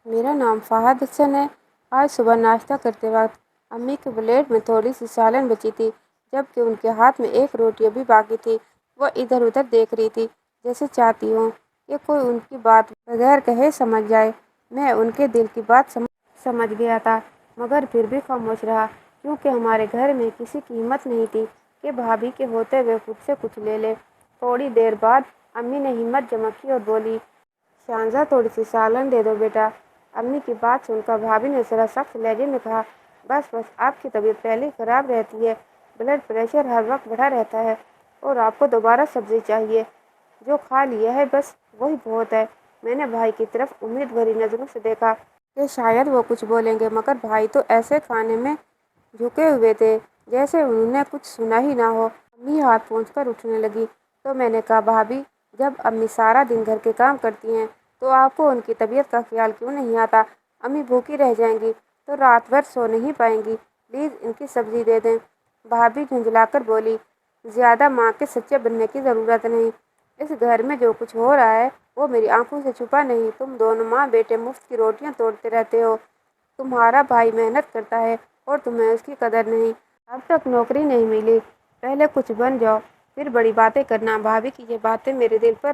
میرا نام فہد حسن ہے۔ آج صبح ناشتہ کرتے وقت امی کی پلیٹ میں تھوڑی سی سالن بچی تھی، جبکہ ان کے ہاتھ میں ایک روٹی بھی باقی تھی۔ وہ ادھر ادھر دیکھ رہی تھی، جیسے چاہتی ہوں کہ کوئی ان کی بات بغیر کہے سمجھ جائے۔ میں ان کے دل کی بات سمجھ گیا تھا، مگر پھر بھی خاموش رہا، کیونکہ ہمارے گھر میں کسی کی ہمت نہیں تھی کہ بھابھی کے ہوتے ہوئے خود سے کچھ لے لے۔ تھوڑی دیر بعد امی نے ہمت جمع کی اور بولی، شاہنشاہ تھوڑی سی سالن دے دو بیٹا۔ امی کی بات سن کر بھابھی نے ذرا سخت لہجے میں کہا، بس آپ کی طبیعت پہلے ہی خراب رہتی ہے، بلڈ پریشر ہر وقت بڑھا رہتا ہے، اور آپ کو دوبارہ سبزی چاہیے۔ جو کھا لیا ہے بس وہی بہت ہے۔ میں نے بھائی کی طرف امید بھری نظروں سے دیکھا کہ شاید وہ کچھ بولیں گے، مگر بھائی تو ایسے کھانے میں جھکے ہوئے تھے جیسے انہوں نے کچھ سنا ہی نہ ہو۔ امی ہاتھ پونچھ کر اٹھنے لگی تو میں نے کہا، بھابھی جب امی سارا دن گھر کے کام کرتی ہیں تو آپ کو ان کی طبیعت کا خیال کیوں نہیں آتا؟ امی بھوکی رہ جائیں گی تو رات بھر سو نہیں پائیں گی، پلیز ان کی سبزی دے دیں۔ بھابھی جھنجھلا کر بولی، زیادہ ماں کے سچے بننے کی ضرورت نہیں۔ اس گھر میں جو کچھ ہو رہا ہے وہ میری آنکھوں سے چھپا نہیں۔ تم دونوں ماں بیٹے مفت کی روٹیاں توڑتے رہتے ہو۔ تمہارا بھائی محنت کرتا ہے اور تمہیں اس کی قدر نہیں۔ اب تک نوکری نہیں ملی، پہلے کچھ بن جاؤ پھر بڑی باتیں کرنا۔ بھابھی کی یہ باتیں میرے دل پر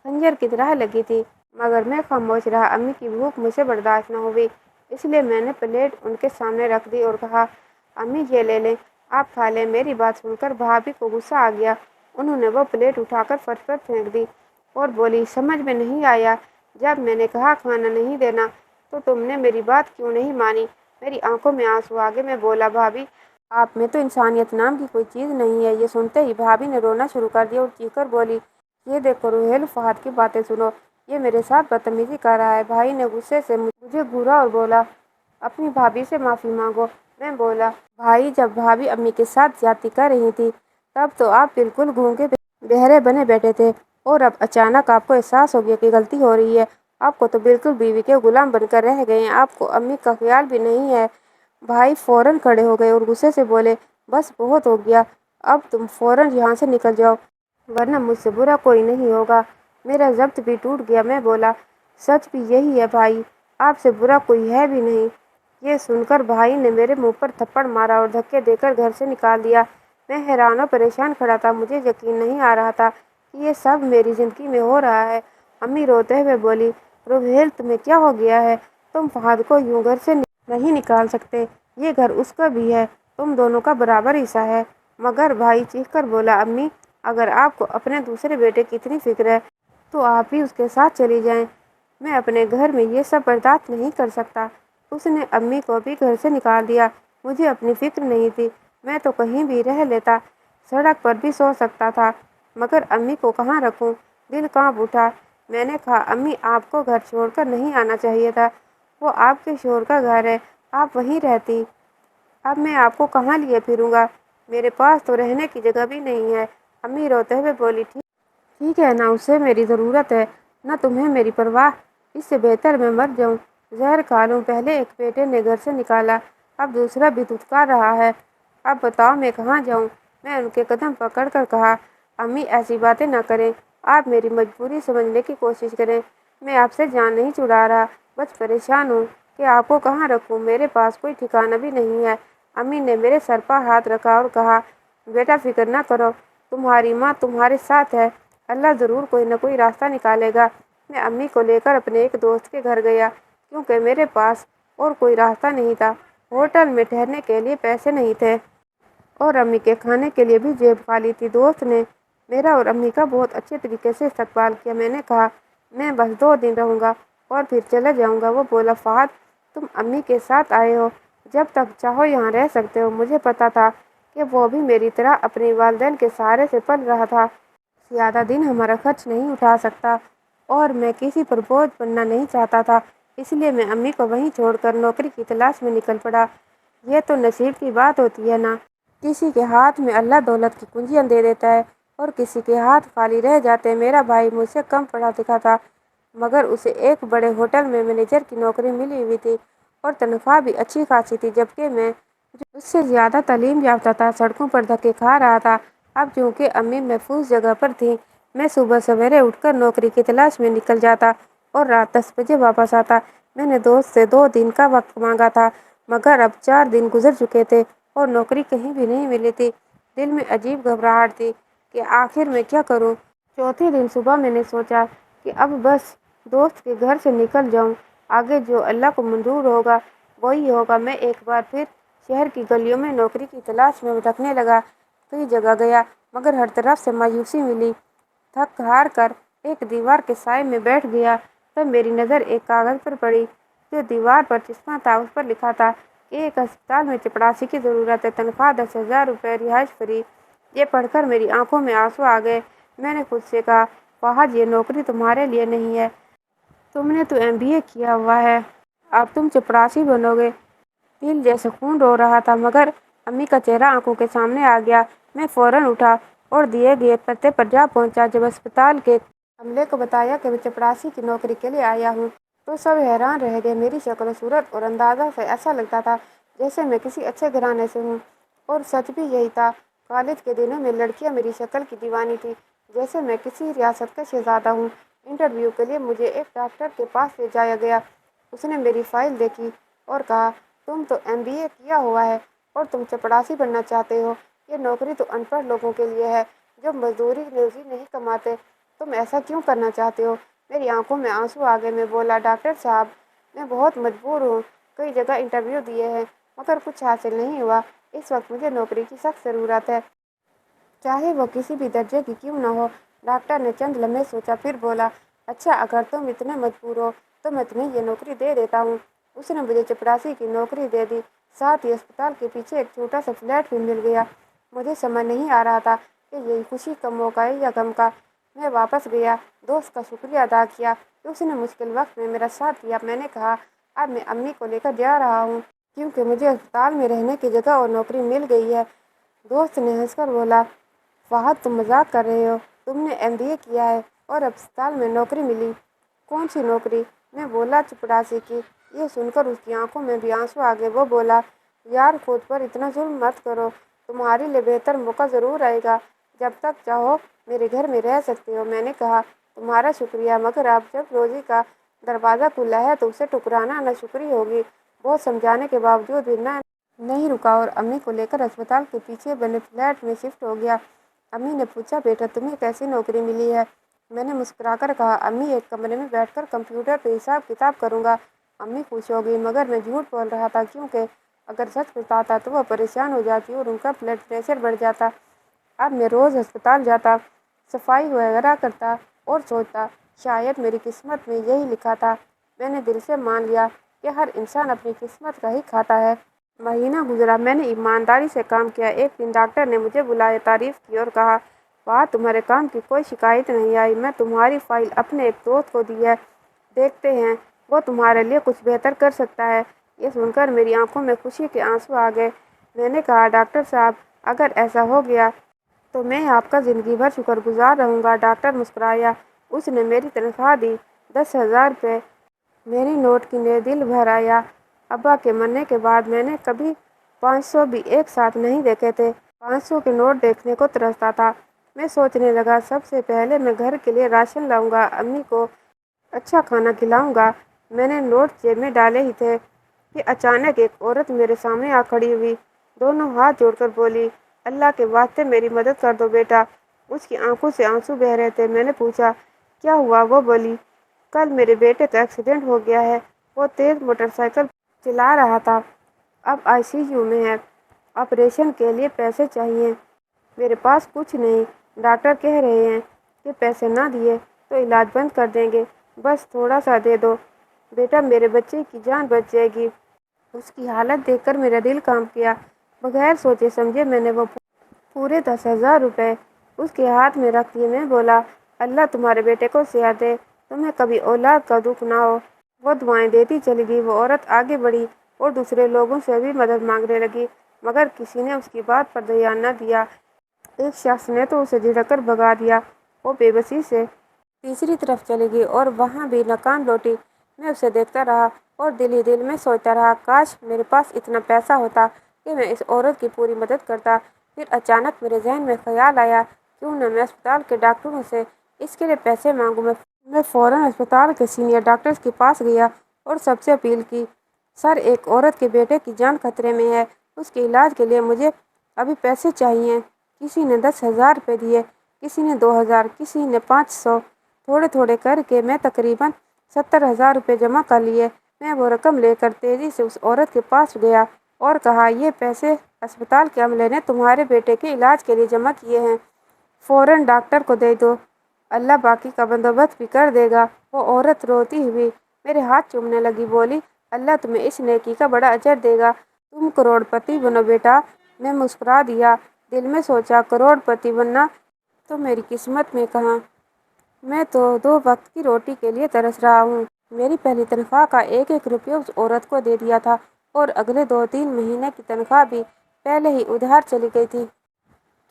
خنجر کی طرح لگی تھی، مگر میں خاموش رہا۔ امی کی بھوک مجھ سے برداشت نہ ہوئی، اس لیے میں نے پلیٹ ان کے سامنے رکھ دی اور کہا، امی یہ لے لیں، آپ کھا لیں۔ میری بات سن کر بھابھی کو غصہ آ گیا۔ انہوں نے وہ پلیٹ اٹھا کر فرش پر پھینک دی اور بولی، سمجھ میں نہیں آیا، جب میں نے کہا کھانا نہیں دینا تو تم نے میری بات کیوں نہیں مانی؟ میری آنکھوں میں آنسو آ گئے۔ میں بولا، بھابھی آپ میں تو انسانیت نام کی کوئی چیز نہیں ہے۔ یہ سنتے ہی بھابھی نے رونا شروع کر دیا اور چیخ کر بولی، یہ دیکھو روہیل، فہد کی باتیں سنو، یہ میرے ساتھ بدتمیزی کر رہا ہے۔ بھائی نے غصے سے مجھے گھورا اور بولا، اپنی بھابھی سے معافی مانگو۔ میں بولا، بھائی جب بھابھی امی کے ساتھ زیادتی کر رہی تھی تب تو آپ بالکل گونگے بہرے بنے بیٹھے تھے، اور اب اچانک آپ کو احساس ہو گیا کہ غلطی ہو رہی ہے۔ آپ کو تو بالکل بیوی کے غلام بن کر رہ گئے ہیں، آپ کو امی کا خیال بھی نہیں ہے۔ بھائی فوراً کھڑے ہو گئے اور غصے سے بولے، بس بہت ہو گیا، اب تم فوراً یہاں سے نکل جاؤ، ورنہ مجھ سے برا کوئی نہیں ہوگا۔ میرا ضبط بھی ٹوٹ گیا۔ میں بولا، سچ بھی یہی ہے بھائی، آپ سے برا کوئی ہے بھی نہیں۔ یہ سن کر بھائی نے میرے منہ پر تھپڑ مارا اور دھکے دے کر گھر سے نکال دیا۔ میں حیران اور پریشان کھڑا تھا، مجھے یقین نہیں آ رہا تھا کہ یہ سب میری زندگی میں ہو رہا ہے۔ امی روتے ہوئے بولی، روہیل تمہیں کیا ہو گیا ہے؟ تم فہد کو یوں گھر سے نہیں نکال سکتے، یہ گھر اس کا بھی ہے، تم دونوں کا برابر حصہ ہے۔ مگر بھائی چیخ کر بولا، امی اگر آپ کو اپنے دوسرے بیٹے کی اتنی فکر ہے تو آپ بھی اس کے ساتھ چلی جائیں، میں اپنے گھر میں یہ سب برداشت نہیں کر سکتا۔ اس نے امی کو بھی گھر سے نکال دیا۔ مجھے اپنی فکر نہیں تھی، میں تو کہیں بھی رہ لیتا، سڑک پر بھی سو سکتا تھا، مگر امی کو کہاں رکھوں؟ دل کانپ اٹھا۔ میں نے کہا، امی آپ کو گھر چھوڑ کر نہیں آنا چاہیے تھا، وہ آپ کے شوہر کا گھر ہے، آپ وہیں رہتی، اب میں آپ کو کہاں لیے پھروں گا؟ میرے پاس تو رہنے کی جگہ بھی نہیں ہے۔ امی روتے ہوئے بولی، ٹھیک ہے، نہ اسے میری ضرورت ہے نہ تمہیں میری پرواہ، اس سے بہتر میں مر جاؤں، زہر کھا لوں۔ پہلے ایک بیٹے نے گھر سے نکالا، اب دوسرا بھی دھتکار رہا ہے، اب بتاؤ میں کہاں جاؤں؟ میں ان کے قدم پکڑ کر کہا، امی ایسی باتیں نہ کریں، آپ میری مجبوری سمجھنے کی کوشش کریں، میں آپ سے جان نہیں چھڑا رہا، بس پریشان ہوں کہ آپ کو کہاں رکھوں، میرے پاس کوئی ٹھکانہ بھی نہیں ہے۔ امی نے میرے سر پر ہاتھ رکھا اور کہا، بیٹا فکر نہ کرو، تمہاری ماں تمہارے ساتھ ہے، اللہ ضرور کوئی نہ کوئی راستہ نکالے گا۔ میں امی کو لے کر اپنے ایک دوست کے گھر گیا، کیونکہ میرے پاس اور کوئی راستہ نہیں تھا، ہوٹل میں ٹھہرنے کے لیے پیسے نہیں تھے اور امی کے کھانے کے لیے بھی جیب خالی تھی۔ دوست نے میرا اور امی کا بہت اچھے طریقے سے استقبال کیا۔ میں نے کہا، میں بس 2 دن رہوں گا اور پھر چلا جاؤں گا۔ وہ بولا، فہد تم امی کے ساتھ آئے ہو، جب تک چاہو یہاں رہ سکتے ہو۔ مجھے پتا تھا کہ وہ بھی میری طرح اپنے والدین کے سہارے سے پل رہا تھا، زیادہ دن ہمارا خرچ نہیں اٹھا سکتا اور میں کسی پر بوجھ بننا نہیں چاہتا تھا، اس لیے میں امی کو وہیں چھوڑ کر نوکری کی تلاش میں نکل پڑا۔ یہ تو نصیب کی بات ہوتی ہے نا، کسی کے ہاتھ میں اللہ دولت کی کنجیاں دے دیتا ہے اور کسی کے ہاتھ خالی رہ جاتے ہیں۔ میرا بھائی مجھ سے کم پڑھا لکھا تھا، مگر اسے ایک بڑے ہوٹل میں مینیجر کی نوکری ملی ہوئی تھی اور تنخواہ بھی اچھی خاصی تھی، جبکہ میں جو اس سے زیادہ تعلیم یافتہ تھا سڑکوں پر دھکے کھا رہا تھا۔ اب چونکہ امی محفوظ جگہ پر تھیں، میں صبح سویرے اٹھ کر نوکری کی تلاش میں نکل جاتا اور رات 10 بجے واپس آتا۔ میں نے دوست سے 2 دن کا وقت مانگا تھا، مگر اب 4 دن گزر چکے تھے اور نوکری کہیں بھی نہیں ملی تھی۔ دل میں عجیب گھبراہٹ تھی کہ آخر میں کیا کروں۔ چوتھے دن صبح میں نے سوچا کہ اب بس دوست کے گھر سے نکل جاؤں، آگے جو اللہ کو منظور ہوگا وہی ہوگا۔ میں ایک بار پھر شہر کی گلیوں میں نوکری کی تلاش میں بھٹکنے لگا۔ کئی جگہ گیا مگر ہر طرف سے مایوسی ملی۔ تھک ہار کر ایک دیوار کے سائے میں بیٹھ گیا، تب میری نظر ایک کاغذ پر پڑی جو دیوار پر چسپاں تھا۔ اس پر لکھا تھا کہ ایک ہسپتال میں چپڑاسی کی ضرورت ہے، تنخواہ 10,000 روپے، رہائش فری۔ یہ پڑھ کر میری آنکھوں میں آنسو آ گئے۔ میں نے خود سے کہا، فہد یہ نوکری تمہارے لیے نہیں ہے، تم نے تو MBA کیا ہوا ہے، اب تم چپڑاسی بنو گے۔ دل جیسے خون رو رہا تھا، مگر امی کا چہرہ آنکھوں کے سامنے آ گیا۔ میں فوراً اٹھا اور دیے گئے پتے پر جا پہنچا۔ جب اسپتال کے عملے کو بتایا کہ میں چپڑاسی کی نوکری کے لیے آیا ہوں تو سب حیران رہ گئے۔ میری شکل و صورت اور انداز سے ایسا لگتا تھا جیسے میں کسی اچھے گھرانے سے ہوں، اور سچ بھی یہی تھا۔ کالج کے دنوں میں لڑکیاں میری شکل کی دیوانی تھیں، جیسے میں کسی ریاست کا شہزادہ ہوں۔ انٹرویو کے لیے مجھے ایک ڈاکٹر کے پاس لے جایا گیا۔ اس نے میری فائل دیکھی اور کہا، تم تو MBA کیا ہوا ہے اور تم چپڑاسی بننا چاہتے ہو؟ یہ نوکری تو ان پڑھ لوگوں کے لیے ہے جو مزدوری روزی نہیں کماتے، تم ایسا کیوں کرنا چاہتے ہو؟ میری آنکھوں میں آنسو آ گئے۔ میں بولا، ڈاکٹر صاحب میں بہت مجبور ہوں، کئی جگہ انٹرویو دیے ہیں مگر کچھ حاصل نہیں ہوا۔ اس وقت مجھے نوکری کی سخت ضرورت ہے، چاہے وہ کسی بھی درجے کی کیوں نہ ہو۔ ڈاکٹر نے چند لمحے سوچا، پھر بولا، اچھا اگر تم اتنے مجبور ہو تو میں تمہیں یہ نوکری دے دیتا ہوں۔ اس نے مجھے چپڑاسی کی نوکری دے دی، ساتھ ہی اسپتال کے پیچھے ایک چھوٹا سا فلیٹ بھی مل گیا۔ مجھے سمجھ نہیں آ رہا تھا کہ یہ خوشی کا موقع ہے یا غم کا۔ میں واپس گیا، دوست کا شکریہ ادا کیا کہ اس نے مشکل وقت میں میرا ساتھ دیا۔ میں نے کہا، اب میں امی کو لے کر جا رہا ہوں کیونکہ مجھے اسپتال میں رہنے کی جگہ اور نوکری مل گئی ہے۔ دوست نے ہنس کر بولا، فہد تم مذاق کر رہے ہو، تم نے MBA کیا ہے اور اب اسپتال میں نوکری ملی؟ کون سی نوکری؟ میں بولا، چپڑاسی کی۔ یہ سن کر اس کی آنکھوں میں بھی آنسو آ گئے۔ وہ بولا، یار خود پر اتنا ظلم مت کرو، تمہارے لیے بہتر موقع ضرور آئے گا، جب تک چاہو میرے گھر میں رہ سکتے ہو۔ میں نے کہا، تمہارا شکریہ، مگر اب جب روزی کا دروازہ کھلا ہے تو اسے ٹکرانا ناشکری ہوگی۔ بہت سمجھانے کے باوجود بھی میں نہیں رکا اور امی کو لے کر اسپتال کے پیچھے بنے فلیٹ میں شفٹ ہو گیا۔ امی نے پوچھا، بیٹا تمہیں کیسی نوکری ملی ہے؟ میں نے مسکرا کر کہا، امی ایک کمرے میں بیٹھ کر کمپیوٹر پہ حساب کتاب کروں گا۔ امی خوش ہو گئی، مگر میں جھوٹ بول رہا تھا کیونکہ اگر سچ بتاتا تو وہ پریشان ہو جاتی اور ان کا بلڈ پریشر بڑھ جاتا۔ اب میں روز اسپتال جاتا، صفائی وغیرہ کرتا اور سوچتا، شاید میری قسمت میں یہی لکھا تھا۔ میں نے دل سے مان لیا کہ ہر انسان اپنی قسمت کا ہی کھاتا ہے۔ مہینہ گزرا، میں نے ایمانداری سے کام کیا۔ ایک دن ڈاکٹر نے مجھے بلایا، تعریف کی اور کہا، فہد تمہارے کام کی کوئی شکایت نہیں آئی، میں تمہاری فائل اپنے ایک دوست کو دی ہے، دیکھتے ہیں وہ تمہارے لیے کچھ بہتر کر سکتا ہے۔ یہ سن کر میری آنکھوں میں خوشی کے آنسو آ گئے۔ میں نے کہا، ڈاکٹر صاحب اگر ایسا ہو گیا تو میں آپ کا زندگی بھر شکر گزار رہوں گا۔ ڈاکٹر مسکرایا، اس نے میری تنخواہ دی، 10,000 روپے۔ میری نوٹ گنے، دل بھر آیا۔ ابا کے مرنے کے بعد میں نے کبھی 500 بھی ایک ساتھ نہیں دیکھے تھے۔ 500 کے نوٹ دیکھنے کو ترستا تھا۔ میں سوچنے لگا، سب سے پہلے میں گھر کے لیے راشن لاؤں گا، امی کو اچھا کھانا کھلاؤں گا۔ میں نے نوٹ جیب میں ڈالے ہی تھے کہ اچانک ایک عورت میرے سامنے آ کھڑی ہوئی، دونوں ہاتھ جوڑ کر بولی، اللہ کے واسطے میری مدد کر دو بیٹا۔ اس کی آنکھوں سے آنسو بہہ رہے تھے۔ میں نے پوچھا، کیا ہوا؟ وہ بولی، کل میرے بیٹے کا ایکسیڈنٹ ہو گیا ہے، وہ تیز موٹر سائیکل چلا رہا تھا، اب ICU میں ہے، آپریشن کے لیے پیسے چاہیے، میرے پاس کچھ نہیں، ڈاکٹر کہہ رہے ہیں کہ پیسے نہ دیے تو علاج بند کر دیں گے، بس تھوڑا سا دے دو بیٹا، میرے بچے کی جان بچ جائے گی۔ اس کی حالت دیکھ کر میرا دل کانپ گیا۔ بغیر سوچے سمجھے میں نے وہ پورے 10,000 روپے اس کے ہاتھ میں رکھ دیے۔ میں بولا، اللہ تمہارے بیٹے کو صحت دے، تمہیں کبھی اولاد کا دکھ نہ ہو۔ وہ دعائیں دیتی چلی گئی۔ وہ عورت آگے بڑھی اور دوسرے لوگوں سے بھی مدد مانگنے لگی، مگر کسی نے اس کی بات پر دھیان نہ دیا۔ ایک شخص نے تو اسے جھڑک کر بھگا دیا۔ وہ بے بسی سے تیسری طرف چلی گئی اور وہاں بھی ناکام لوٹی۔ میں اسے دیکھتا رہا اور دل ہی دل میں سوچتا رہا، کاش میرے پاس اتنا پیسہ ہوتا کہ میں اس عورت کی پوری مدد کرتا۔ پھر اچانک میرے ذہن میں خیال آیا، کیوں نہ میں اسپتال کے ڈاکٹروں سے اس کے لیے پیسے مانگوں۔ میں فوراً اسپتال کے سینئر ڈاکٹر کے پاس گیا اور سب سے اپیل کی، سر ایک عورت کے بیٹے کی جان خطرے میں ہے، اس کے علاج کے لیے مجھے ابھی پیسے چاہیے۔ کسی نے 10,000 روپے دیے، کسی نے 2,000، کسی نے 500۔ تھوڑے تھوڑے کر کے میں تقریباً 70,000 روپے جمع کر لیے۔ میں وہ رقم لے کر تیزی سے اس عورت کے پاس گیا اور کہا، یہ پیسے اسپتال کے عملے نے تمہارے بیٹے کے علاج کے لیے جمع کیے ہیں، فوراً ڈاکٹر کو دے دو، اللہ باقی کا بندوبست بھی کر دے گا۔ وہ عورت روتی ہوئی میرے ہاتھ چومنے لگی، بولی، اللہ تمہیں اس نیکی کا بڑا اجر دے گا، تم کروڑ پتی بنو بیٹا۔ میں مسکرا دیا، دل میں سوچا، کروڑ پتی بننا تو میری قسمت میں کہاں، میں تو 2 وقت کی روٹی کے لیے ترس رہا ہوں۔ میری پہلی تنخواہ کا 1 روپیہ اس عورت کو دے دیا تھا اور اگلے 2-3 مہینے کی تنخواہ بھی پہلے ہی ادھار چلی گئی تھی،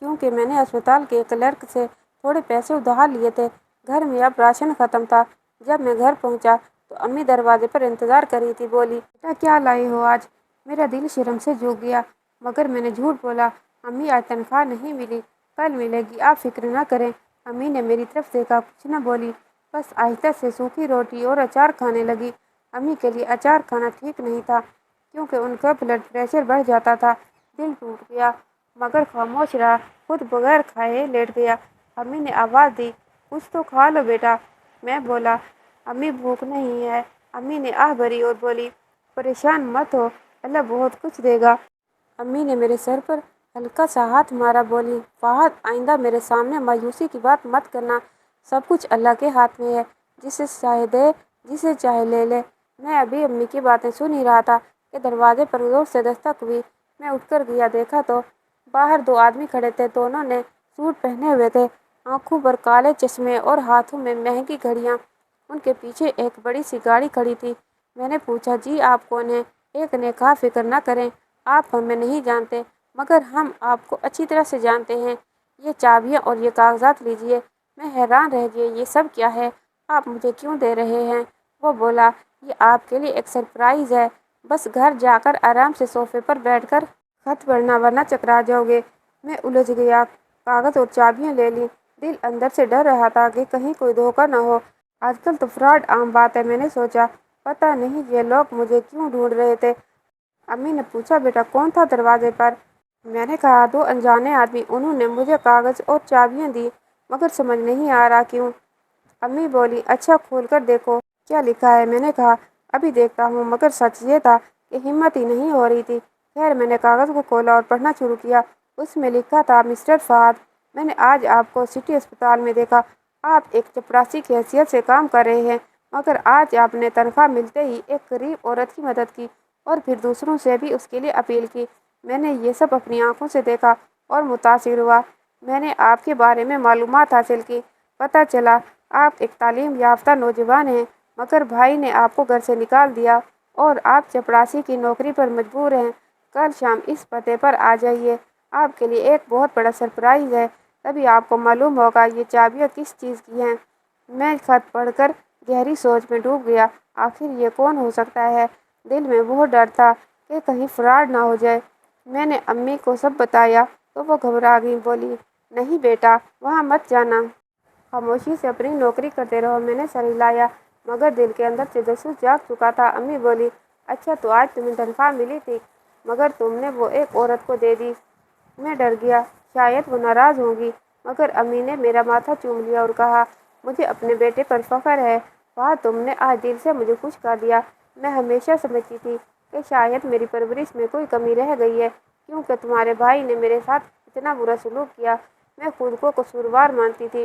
کیونکہ میں نے اسپتال کے کلرک سے تھوڑے پیسے ادھار لیے تھے۔ گھر میں اب راشن ختم تھا۔ جب میں گھر پہنچا تو امی دروازے پر انتظار کر رہی تھی، بولی، بیٹا کیا لائے ہو آج؟ میرا دل شرم سے جھک گیا، مگر میں نے جھوٹ بولا، امی آج تنخواہ نہیں ملی، کل ملے گی، آپ فکر نہ کریں۔ امی نے میری طرف دیکھا، کچھ نہ بولی، بس آہستہ سے سوکھی روٹی اور اچار کھانے لگی۔ امی کے لیے اچار کھانا ٹھیک نہیں تھا، کیونکہ ان کا بلڈ پریشر بڑھ جاتا تھا۔ دل ٹوٹ گیا، مگر خاموش رہا، خود بغیر کھائے لیٹ گیا۔ امی نے آواز دی، کچھ تو کھا لو بیٹا۔ میں بولا، امی بھوک نہیں ہے۔ امی نے آہ بھری اور بولی، پریشان مت ہو، اللہ بہت کچھ دے گا۔ امی نے میرے سر پر ہلکا سا ہاتھ مارا، بولی، فہد، آئندہ میرے سامنے مایوسی کی بات مت کرنا، سب کچھ اللہ کے ہاتھ میں ہے، جسے چاہے دے، جسے چاہے لے لے۔ میں ابھی امی کی باتیں سن ہی رہا تھا کہ دروازے پر زور سے دستک ہوئی۔ میں اٹھ کر گیا، دیکھا تو باہر 2 آدمی کھڑے تھے، دونوں نے سوٹ پہنے ہوئے تھے، آنکھوں پر کالے چشمے اور ہاتھوں میں مہنگی گھڑیاں۔ ان کے پیچھے ایک بڑی سی گاڑی کھڑی تھی۔ میں نے پوچھا، جی آپ کون ہیں؟ ایک نے کہا، فکر نہ کریں، آپ ہمیں نہیں جانتے، مگر ہم آپ کو اچھی طرح سے جانتے ہیں، یہ چابیاں اور یہ کاغذات لیجیے۔ میں حیران رہ گیا، یہ سب کیا ہے؟ آپ مجھے کیوں دے رہے ہیں؟ وہ بولا، یہ آپ کے لیے ایک سرپرائز ہے، بس گھر جا کر آرام سے صوفے پر بیٹھ کر خط پڑھنا، ورنہ چکرا جاؤ گے۔ میں الجھ گیا، کاغذ اور چابیاں لے لی، دل اندر سے ڈر رہا تھا کہ کہیں کوئی دھوکہ نہ ہو۔ آج کل تو فراڈ عام بات ہے۔ میں نے سوچا، پتہ نہیں یہ لوگ مجھے کیوں ڈھونڈ رہے تھے۔ امی نے پوچھا، بیٹا کون تھا دروازے پر؟ میں نے کہا، 2 انجانے آدمی، انہوں نے مجھے کاغذ اور چابیاں دی، مگر سمجھ نہیں آ رہا کیوں۔ امی بولی، اچھا کھول کر دیکھو، کیا لکھا ہے؟ میں نے کہا، ابھی دیکھتا ہوں، مگر سچ یہ تھا کہ ہمت ہی نہیں ہو رہی تھی۔ خیر میں نے کاغذ کو کھولا اور پڑھنا شروع کیا۔ اس میں لکھا تھا، مسٹر فہد، میں نے آج آپ کو سٹی اسپتال میں دیکھا، آپ ایک چپراسی کی حیثیت سے کام کر رہے ہیں، مگر آج آپ نے تنخواہ ملتے ہی ایک غریب عورت کی مدد کی اور پھر دوسروں سے بھی اس کے لیے اپیل کی۔ میں نے یہ سب اپنی آنکھوں سے دیکھا اور متاثر ہوا۔ میں نے آپ کے بارے میں معلومات حاصل کی، پتہ چلا آپ ایک تعلیم یافتہ نوجوان ہیں، مگر بھائی نے آپ کو گھر سے نکال دیا اور آپ چپراسی کی نوکری پر مجبور ہیں۔ کل شام اس پتے پر آ جائیے، آپ کے لیے ایک بہت بڑا سرپرائز ہے، تبھی آپ کو معلوم ہوگا یہ چابیاں کس چیز کی ہیں۔ میں خط پڑھ کر گہری سوچ میں ڈوب گیا، آخر یہ کون ہو سکتا ہے؟ دل میں بہت ڈر تھا کہ کہیں فراڈ نہ ہو جائے۔ میں نے امی کو سب بتایا تو وہ گھبرا گئی، بولی، نہیں بیٹا، وہاں مت جانا، خاموشی سے اپنی نوکری کرتے رہو۔ میں نے سر ہلایا، مگر دل کے اندر سے جاسوس جاگ چکا تھا۔ امی بولی، اچھا تو آج تمہیں تنخواہ ملی تھی، مگر تم نے وہ ایک عورت کو دے دی۔ میں ڈر گیا، شاید وہ ناراض ہوں گی، مگر امی نے میرا ماتھا چوم لیا اور کہا، مجھے اپنے بیٹے پر فخر ہے، فہد، تم نے آج دل سے مجھے خوش کر دیا۔ میں ہمیشہ سمجھتی تھی کہ شاید میری پرورش میں کوئی کمی رہ گئی ہے، کیونکہ تمہارے بھائی نے میرے ساتھ اتنا برا سلوک کیا۔ میں خود کو قصوروار مانتی تھی،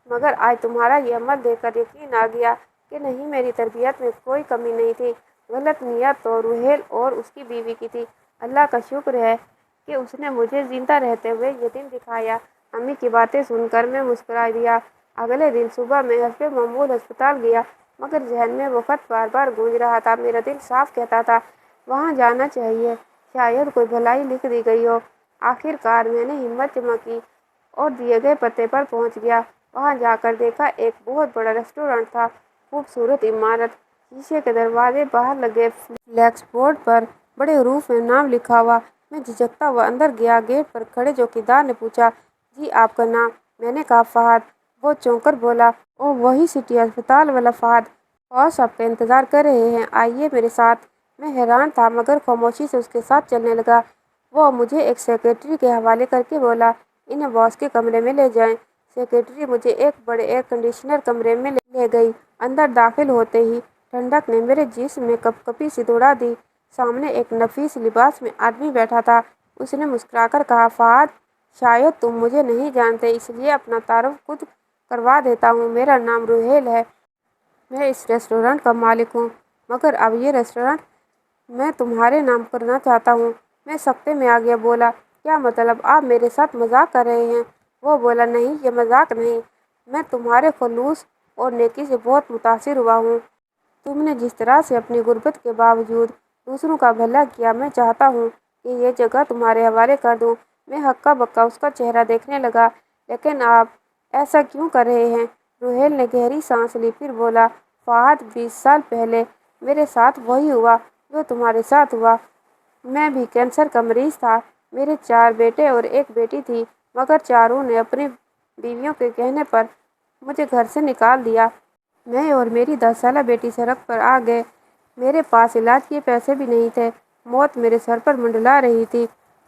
مگر آج تمہارا یہ عمل دیکھ کر یقین آ گیا کہ نہیں، میری تربیت میں کوئی کمی نہیں تھی، غلط نیت تو روحیل اور اس کی بیوی کی تھی۔ اللہ کا شکر ہے کہ اس نے مجھے زندہ رہتے ہوئے یہ دن دکھایا۔ امی کی باتیں سن کر میں مسکرا دیا۔ اگلے دن صبح میں حسب معمول ہسپتال گیا، مگر ذہن میں وہ خط بار بار گونج رہا تھا۔ میرا دل صاف کہتا تھا، وہاں جانا چاہیے، شاید کوئی بھلائی لکھ دی گئی ہو۔ آخر کار میں نے ہمت جمع کی اور دیے گئے پتے پر پہنچ گیا۔ وہاں جا کر دیکھا، ایک بہت بڑا ریسٹورینٹ تھا، خوبصورت عمارت، شیشے کے دروازے، باہر لگے فلیکس بورڈ پر بڑے حروف میں نام لکھا ہوا۔ میں جھجکتا ہوا اندر گیا۔ گیٹ پر کھڑے چوکیدار نے پوچھا، جی آپ کا نام؟ میں نے کہا، فہد۔ وہ چونک کر بولا، اوہ، وہی سٹی اسپتال والا فہد، اور سب کا انتظار کر رہے ہیں، آئیے میرے ساتھ۔ میں حیران تھا مگر خاموشی سے اس کے ساتھ چلنے لگا۔ وہ مجھے ایک سیکرٹری کے حوالے کر کے بولا، انہیں باس کے کمرے میں لے جائیں۔ سیکرٹری مجھے ایک بڑے ایئر کنڈیشنر کمرے میں لے گئی۔ اندر داخل ہوتے ہی ٹھنڈک نے میرے جسم میں کپ کپی سی دوڑا دی۔ سامنے ایک نفیس لباس میں آدمی بیٹھا تھا۔ اس نے مسکرا کر کہا، فہد، شاید تم مجھے نہیں جانتے، اس لیے اپنا تعارف خود کروا دیتا ہوں۔ میرا نام روہیل ہے۔ میں اس ریسٹورانٹ کا مالک ہوں، مگر اب یہ ریسٹورانٹ میں تمہارے نام کرنا چاہتا ہوں۔ میں سکتے میں آ گیا، بولا، کیا مطلب؟ آپ میرے ساتھ مذاق کر رہے ہیں؟ وہ بولا، نہیں، یہ مذاق نہیں، میں تمہارے خلوص اور نیکی سے بہت متاثر ہوا ہوں۔ تم نے جس طرح سے اپنی غربت کے باوجود دوسروں کا بھلا کیا، میں چاہتا ہوں کہ یہ جگہ تمہارے حوالے کر دوں۔ میں ہکا بکا اس کا چہرہ دیکھنے لگا۔ لیکن آپ ایسا کیوں کر رہے ہیں؟ روہیل نے گہری سانس لی، پھر بولا، فہد، 20 سال پہلے میرے ساتھ وہی ہوا جو تمہارے ساتھ ہوا۔ میں بھی کینسر کا مریض تھا۔ میرے 4 بیٹے اور 1 بیٹی تھی، مگر چاروں نے اپنی بیویوں کے کہنے پر مجھے گھر سے نکال دیا۔ میں اور میری 10 سالہ بیٹی سڑک پر آ گئے۔ میرے پاس علاج کے پیسے بھی نہیں تھے۔ موت میرے سر پر منڈلا رہی تھی۔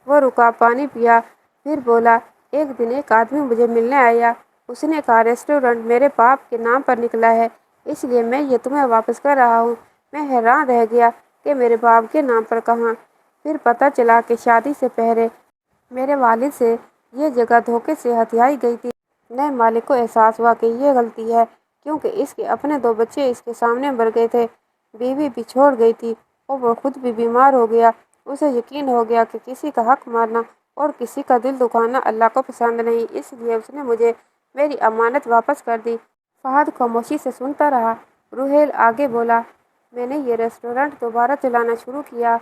وہ رکا، پانی پیا، پھر بولا، ایک دن ایک آدمی مجھے ملنے آیا۔ اس نے کہا، ریسٹورانٹ میرے باپ کے نام پر نکلا ہے، اس لیے میں یہ تمہیں واپس کر رہا ہوں۔ میں حیران رہ گیا کہ میرے باپ کے نام پر کہاں؟ پھر پتہ چلا کہ شادی سے پہلے میرے والد سے یہ جگہ دھوکے سے ہتھیائی گئی تھی۔ نئے مالک کو احساس ہوا کہ یہ غلطی ہے، کیونکہ اس کے اپنے 2 بچے اس کے سامنے مر گئے تھے، بیوی بھی چھوڑ گئی تھی اور وہ خود بھی بیمار ہو گیا۔ اسے یقین ہو گیا کہ کسی کا حق مارنا اور کسی کا دل دکھانا اللہ کو پسند نہیں، اس لیے اس نے مجھے میری امانت واپس کر دی۔ فہد خاموشی سے سنتا رہا۔ روہیل آگے بولا، میں نے یہ ریسٹورانٹ دوبارہ چلانا شروع کیا،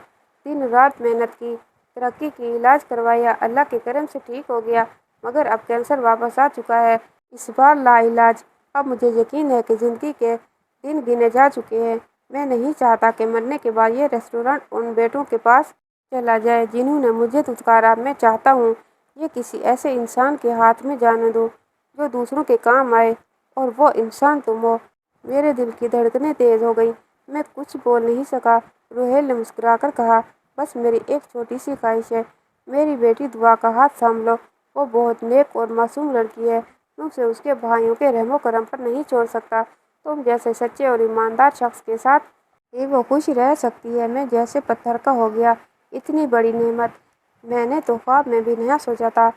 دن رات محنت کی، ترقی کی، علاج کروایا، اللہ کے کرم سے ٹھیک ہو گیا، مگر اب کینسر واپس آ چکا ہے، اس بار لا علاج۔ اب مجھے یقین ہے کہ زندگی کے دن گنے جا چکے ہیں۔ میں نہیں چاہتا کہ مرنے کے بعد یہ ریسٹورانٹ ان بیٹوں کے پاس چلا جائے جنہوں نے مجھے دھتکارا۔ میں چاہتا ہوں یہ کسی ایسے انسان کے ہاتھ میں جانے دو جو دوسروں کے کام آئے، اور وہ انسان تم ہو۔ میرے دل کی دھڑکنیں تیز ہو گئیں۔ میں کچھ بول نہیں سکا۔ روہیل نے مسکرا کر کہا، بس میری ایک چھوٹی سی خواہش ہے، میری بیٹی دعا کا ہاتھ تھام لو۔ وہ بہت نیک اور معصوم لڑکی ہے، تم اسے اس کے بھائیوں کے رحم و کرم پر نہیں چھوڑ سکتا۔ تم جیسے سچے اور ایماندار شخص کے ساتھ ہی وہ خوش رہ سکتی ہے۔ میں جیسے پتھر کا ہو گیا۔ اتنی بڑی نعمت میں نے تو خواب میں بھی نہیں سوچا تھا۔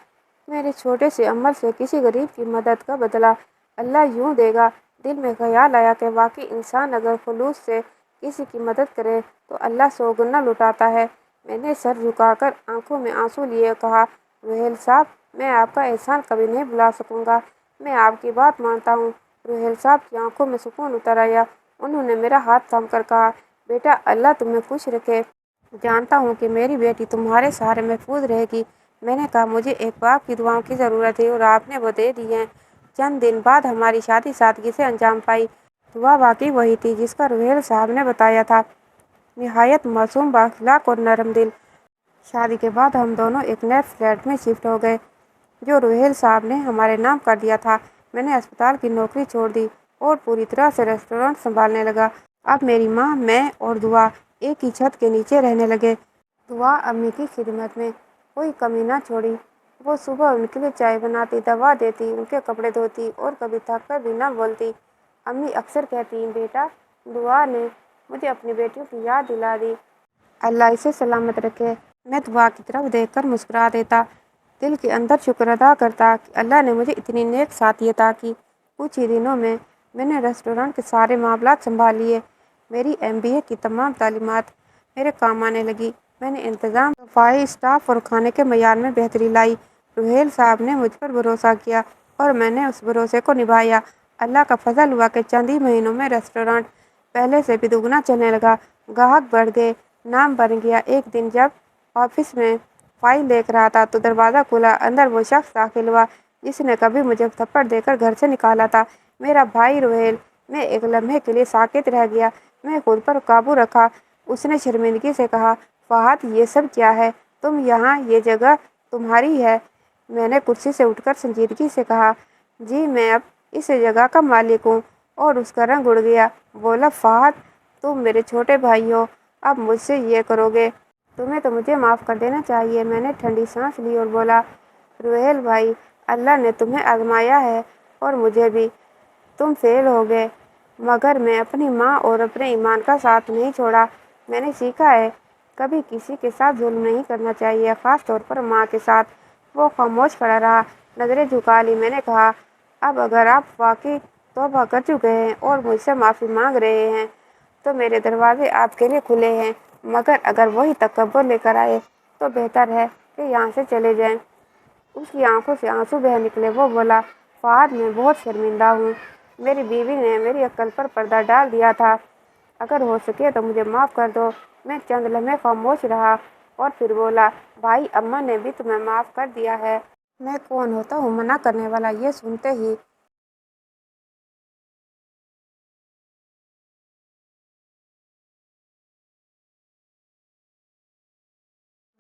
میرے چھوٹے سے عمل سے کسی غریب کی مدد کا بدلہ اللہ یوں دے گا۔ دل میں خیال آیا کہ واقعی انسان اگر خلوص سے کسی کی مدد کرے تو اللہ 100 گنا لوٹاتا ہے۔ میں نے سر جھکا کر آنکھوں میں آنسو لیے کہا، روہیل صاحب، میں آپ کا احسان کبھی نہیں بھلا سکوں گا۔ میں آپ کی بات مانتا ہوں۔ روہیل صاحب کی آنکھوں میں سکون اتر آیا۔ انہوں نے میرا ہاتھ تھام کر کہا، بیٹا، اللہ تمہیں خوش رکھے۔ جانتا ہوں کہ میری بیٹی تمہارے سہارے محفوظ رہے گی۔ میں نے کہا، مجھے ایک باپ کی دعاؤں کی ضرورت ہے اور آپ نے وہ دے دی ہیں۔ چند دن بعد ہماری شادی سادگی سے انجام پائی۔ دعا واقعی وہی تھی جس کا روہیل صاحب نے بتایا تھا، نہایت معصوم، بااخلاق اور نرم دل۔ شادی کے بعد ہم دونوں ایک نئے فلیٹ میں شفٹ ہو گئے جو روہیل صاحب نے ہمارے نام کر دیا تھا۔ میں نے اسپتال کی نوکری چھوڑ دی اور پوری طرح سے ریسٹورانٹ سنبھالنے لگا۔ اب میری ماں، میں اور دعا ایک ہی چھت کے نیچے رہنے لگے۔ دعا امی کی خدمت میں کوئی کمی نہ چھوڑی۔ وہ صبح ان کے لیے چائے بناتی، دوا دیتی، ان کے کپڑے دھوتی اور کبھی تھک کر بھی نہ بولتی۔ امی اکثر کہتی، بیٹا، دعا نے مجھے اپنی بیٹیوں کی یاد دلا دی، اللہ اسے سلامت رکھے۔ میں دعا کی طرف دیکھ کر مسکرا دیتا، دل کے اندر شکر ادا کرتا کہ اللہ نے مجھے اتنی نیک ساتھی عطا کی۔ کچھ ہی دنوں میں نے ریسٹورانٹ کے سارے معاملات سنبھال لیے۔ میری MBA کی تمام تعلیمات میرے کام آنے لگی۔ میں نے انتظام، صفائی، اسٹاف اور کھانے کے معیار میں بہتری لائی۔ روہیل صاحب نے مجھ پر بھروسہ کیا اور میں نے اس بھروسے کو نبھایا۔ اللہ کا فضل ہوا کہ چند ہی مہینوں میں ریسٹورانٹ پہلے سے بھی دگنا چلنے لگا، گاہک بڑھ گئے، نام بن گیا۔ ایک دن جب آفس میں فائل دیکھ رہا تھا تو دروازہ کھلا۔ اندر وہ شخص داخل ہوا جس نے کبھی مجھے تھپڑ دے کر گھر سے نکالا تھا، میرا بھائی روہیل۔ میں ایک لمحے کے لیے ساکت رہ گیا۔ میں خود پر قابو رکھا۔ اس نے شرمندگی سے کہا، فہد، یہ سب کیا ہے؟ تم یہاں، یہ جگہ تمہاری ہے؟ میں نے کرسی سے اٹھ کر سنجیدگی سے کہا، جی، میں اب اس جگہ کا مالک ہوں۔ اور اس کا رنگ اڑ گیا۔ بولا، فہد تم میرے چھوٹے بھائی ہو، اب مجھ سے یہ کرو گے؟ تمہیں تو مجھے معاف کر دینا چاہیے۔ میں نے ٹھنڈی سانس لی اور بولا، روحیل بھائی، اللہ نے تمہیں آزمایا ہے اور مجھے بھی۔ تم فیل ہو گئے، مگر میں اپنی ماں اور اپنے ایمان کا ساتھ نہیں چھوڑا۔ میں نے سیکھا ہے کبھی کسی کے ساتھ ظلم نہیں کرنا چاہیے، خاص طور پر ماں کے ساتھ۔ وہ خاموش کھڑا رہا، نظریں جھکا لی۔ میں نے کہا، اب اگر آپ واقعی توبہ کر چکے ہیں اور مجھ سے معافی مانگ رہے ہیں تو میرے دروازے آپ کے لیے کھلے ہیں، مگر اگر وہی تکبر لے کر آئے تو بہتر ہے کہ یہاں سے چلے جائیں۔ اس کی آنکھوں سے آنسو بہہ نکلے۔ وہ بولا، فہد میں بہت شرمندہ ہوں۔ میری بیوی نے میری عقل پر پردہ ڈال دیا تھا، اگر ہو سکے تو مجھے معاف کر دو۔ میں چند لمحے خاموش رہا اور پھر بولا، بھائی، اماں نے بھی تمہیں معاف کر دیا ہے۔ میں کون ہوتا ہوں منع کرنے والا؟ یہ سنتے ہی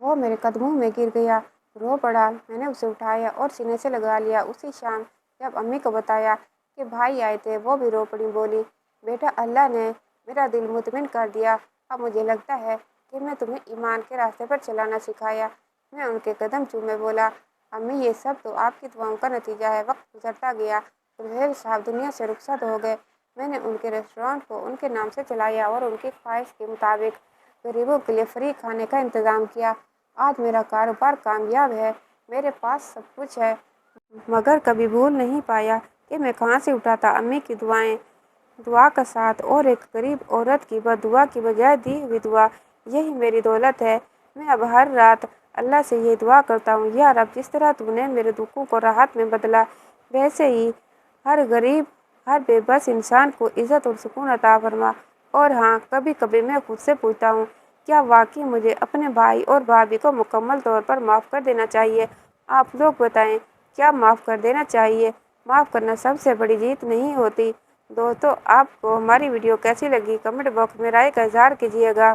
وہ میرے قدموں میں گر گیا، رو پڑا۔ میں نے اسے اٹھایا اور سینے سے لگا لیا۔ اسی شام جب امی کو بتایا کہ بھائی آئے تھے، وہ بھی رو پڑی، بولی، بیٹا، اللہ نے میرا دل مطمئن کر دیا۔ اب مجھے لگتا ہے کہ میں تمہیں ایمان کے راستے پر چلانا سکھایا۔ میں ان کے قدم چومے بولا، امی، یہ سب تو آپ کی دعاؤں کا نتیجہ ہے۔ وقت گزرتا گیا، روحیل صاحب دنیا سے رخصت ہو گئے۔ میں نے ان کے ریسٹورانٹ کو ان کے نام سے چلایا اور ان کی خواہش کے مطابق غریبوں کے لیے فری کھانے کا انتظام کیا۔ آج میرا کاروبار کامیاب ہے، میرے پاس سب کچھ ہے، مگر کبھی بھول نہیں پایا کہ میں کہاں سے اٹھا تھا۔ امی کی دعائیں، دعا کا ساتھ اور ایک غریب عورت کی بد دعا کی بجائے دی ہوئی دعا، یہی میری دولت ہے۔ میں اب ہر رات اللہ سے یہ دعا کرتا ہوں، یا رب، جس طرح تو نے میرے دکھوں کو راحت میں بدلا، ویسے ہی ہر غریب، ہر بے بس انسان کو عزت اور سکون عطا فرما۔ اور ہاں، کبھی کبھی میں خود سے پوچھتا ہوں، کیا واقعی مجھے اپنے بھائی اور بھابھی کو مکمل طور پر معاف کر دینا چاہیے؟ آپ لوگ بتائیں، کیا معاف کر دینا چاہیے؟ معاف کرنا سب سے بڑی جیت نہیں ہوتی۔ دوستو، آپ کو ہماری ویڈیو کیسی لگی؟ کمنٹ باکس میں رائے کا اظہار کیجیے گا۔